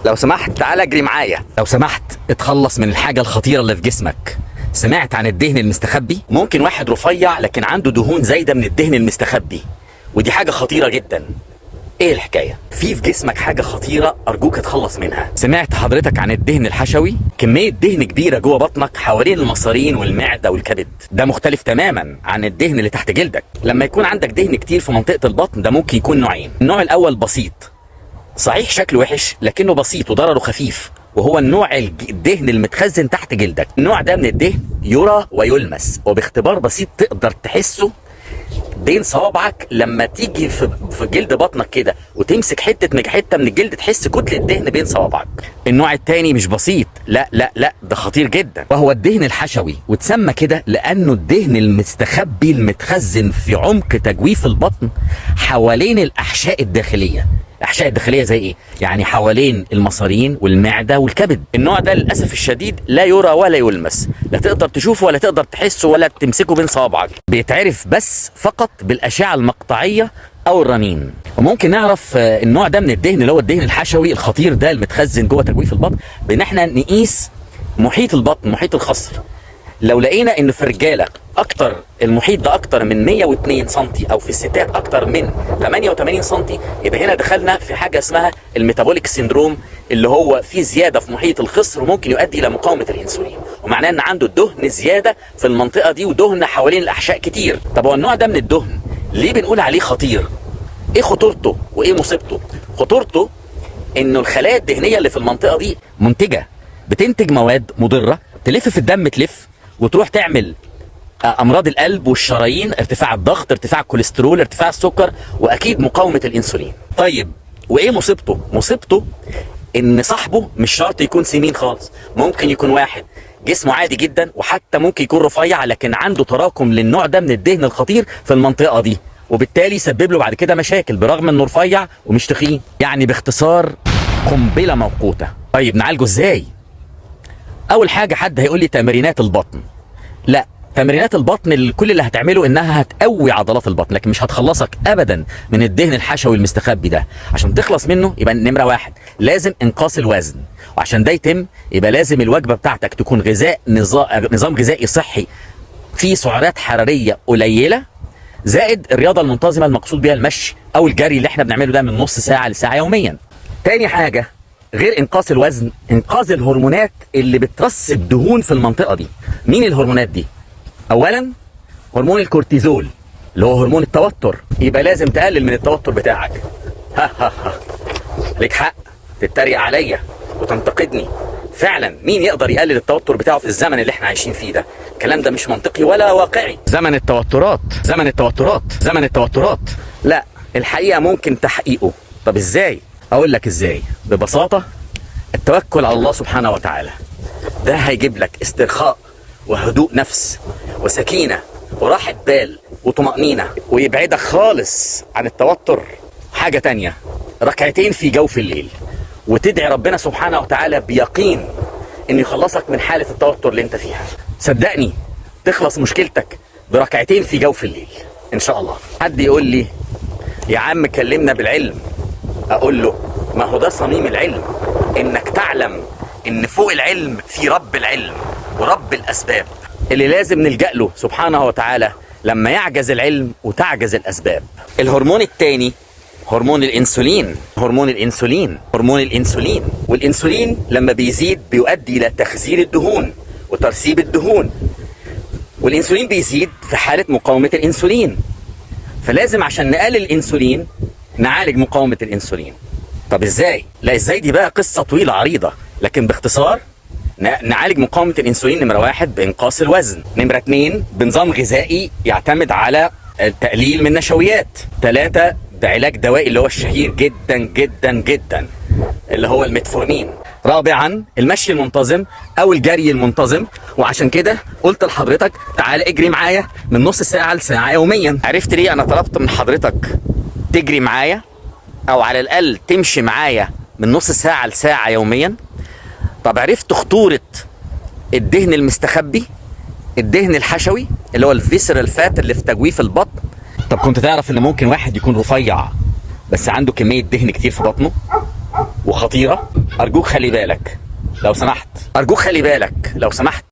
لو سمحت تعالى اجري معايا. لو سمحت اتخلص من الحاجة الخطيرة اللي في جسمك. سمعت عن الدهن المستخبي؟ ممكن واحد رفيع لكن عنده دهون زايدة من الدهن المستخبي، ودي حاجة خطيرة جدا. ايه الحكاية؟ في جسمك حاجة خطيرة ارجوك اتخلص منها. سمعت حضرتك عن الدهن الحشوي؟ كمية دهن كبيرة جوه بطنك حوالين المصارين والمعدة والكبد. ده مختلف تماما عن الدهن اللي تحت جلدك. لما يكون عندك دهن كتير في منطقة البطن ده ممكن يكون نوعين. النوع الاول بسيط، صحيح شكله وحش لكنه بسيط وضرره خفيف، وهو النوع الدهن المتخزن تحت جلدك. النوع ده من الدهن يرى ويلمس، وباختبار بسيط تقدر تحسه بين صوابعك. لما تيجي في جلد بطنك كده وتمسك حته من الجلد تحس كتله الدهن بين صوابعك. النوع الثاني مش بسيط، لا لا لا، ده خطير جدا، وهو الدهن الحشوي. وتسمى كده لانه الدهن المستخبي المتخزن في عمق تجويف البطن حوالين الاحشاء الداخليه. الاحشاء الداخليه زي ايه؟ يعني حوالين المصارين والمعده والكبد. النوع ده للاسف الشديد لا يرى ولا يلمس، لا تقدر تشوفه ولا تقدر تحسه ولا تمسكه بين صوابعك. بيتعرف بس فقط بالاشعه المقطعيه او الرنين. وممكن نعرف النوع ده من الدهن اللي هو الدهن الحشوي الخطير ده المتخزن جوه تجويف البطن بان احنا نقيس محيط البطن، محيط الخصر. لو لقينا ان في الرجاله اكتر المحيط ده اكتر من 102 سم، او في الستات اكتر من 88 سم، يبقى هنا دخلنا في حاجه اسمها الميتابوليك سيندروم، اللي هو في زياده في محيط الخصر وممكن يؤدي الى مقاومه الانسولين، ومعناه ان عنده دهن زياده في المنطقه دي ودهن حوالين الاحشاء كتير. طب هو النوع ده من الدهن ليه بنقول عليه خطير؟ ايه خطورته وايه مصيبته؟ خطورته انه الخلايا الدهنيه اللي في المنطقه دي منتجه، بتنتج مواد مضره تلف في الدم، تلف وتروح تعمل امراض القلب والشرايين، ارتفاع الضغط، ارتفاع الكوليسترول، ارتفاع السكر، واكيد مقاومه الانسولين. طيب وايه مصيبته؟ مصيبته ان صاحبه مش شرط يكون سمين خالص، ممكن يكون واحد جسمه عادي جدا وحتى ممكن يكون رفيع لكن عنده تراكم للنوع ده من الدهن الخطير في المنطقه دي، وبالتالي يسبب له بعد كده مشاكل برغم انه رفيع ومش تخين. يعني باختصار قنبله موقوته. طيب نعالجه ازاي؟ اول حاجه حد هيقول لي تمرينات البطن. لا، تمرينات البطن كل اللي هتعمله انها هتقوي عضلات البطن لكن مش هتخلصك ابدا من الدهن الحشوي المستخبي ده. عشان تخلص منه يبقى نمره واحد لازم انقاص الوزن، وعشان ده يتم يبقى لازم الوجبه بتاعتك تكون نظام غذائي صحي فيه سعرات حراريه قليله، زائد الرياضه المنتظمه المقصود بها المشي او الجري اللي احنا بنعمله ده من نص ساعه لساعه يوميا. تاني حاجه غير انقاص الوزن، انقاذ الهرمونات اللي بترسب دهون في المنطقه دي. مين الهرمونات دي؟ اولا هرمون الكورتيزول اللي هو هرمون التوتر، يبقى لازم تقلل من التوتر بتاعك. ليك حق تتريق عليا وتنتقدني، فعلا مين يقدر يقلل التوتر بتاعه في الزمن اللي احنا عايشين فيه ده؟ الكلام ده مش منطقي ولا واقعي. زمن التوترات، زمن التوترات، زمن التوترات. لا، الحقيقه ممكن تحقيقه. طب ازاي؟ اقول لك ازاي. ببساطه التوكل على الله سبحانه وتعالى، ده هيجيب لك استرخاء وهدوء نفس وسكينة وراحة بال وطمأنينة، ويبعدك خالص عن التوتر. حاجة تانية، ركعتين في جوف الليل وتدعي ربنا سبحانه وتعالى بيقين انه يخلصك من حالة التوتر اللي انت فيها. صدقني تخلص مشكلتك بركعتين في جوف الليل ان شاء الله. حد يقول لي يا عم كلمنا بالعلم، اقول له ما هو ده صميم العلم، انك تعلم ان فوق العلم في رب العلم ورب الأسباب اللي لازم نلجأ له سبحانه وتعالى لما يعجز العلم وتعجز الأسباب. الهرمون الثاني هرمون الإنسولين. هرمون الإنسولين، هرمون الإنسولين، والإنسولين لما بيزيد بيؤدي إلى تخزين الدهون وترسيب الدهون، والإنسولين بيزيد في حالة مقاومة الإنسولين، فلازم عشان نقلل الإنسولين نعالج مقاومة الإنسولين. طب إزاي؟ لا إزاي دي بقى قصة طويلة عريضة، لكن باختصار نعالج مقاومة الانسولين نمرة واحد بانقاص الوزن، نمرة اتنين بنظام غذائي يعتمد على التقليل من النشويات، ثلاثة بعلاج دوائي اللي هو الشهير جدا جدا جدا اللي هو الميتفورمين، رابعا المشي المنتظم او الجري المنتظم. وعشان كده قلت لحضرتك تعال اجري معايا من نص ساعة لساعة يوميا. عرفت ليه انا طلبت من حضرتك تجري معايا او على الاقل تمشي معايا من نص ساعة لساعة يوميا؟ طب عرفت خطورة الدهن المستخبي، الدهن الحشوي اللي هو الفيسرال فات اللي في تجويف البطن؟ طب كنت تعرف ان ممكن واحد يكون رفيع بس عنده كمية دهن كتير في بطنه؟ وخطيرة. أرجوك خلي بالك لو سمحت، أرجوك خلي بالك لو سمحت.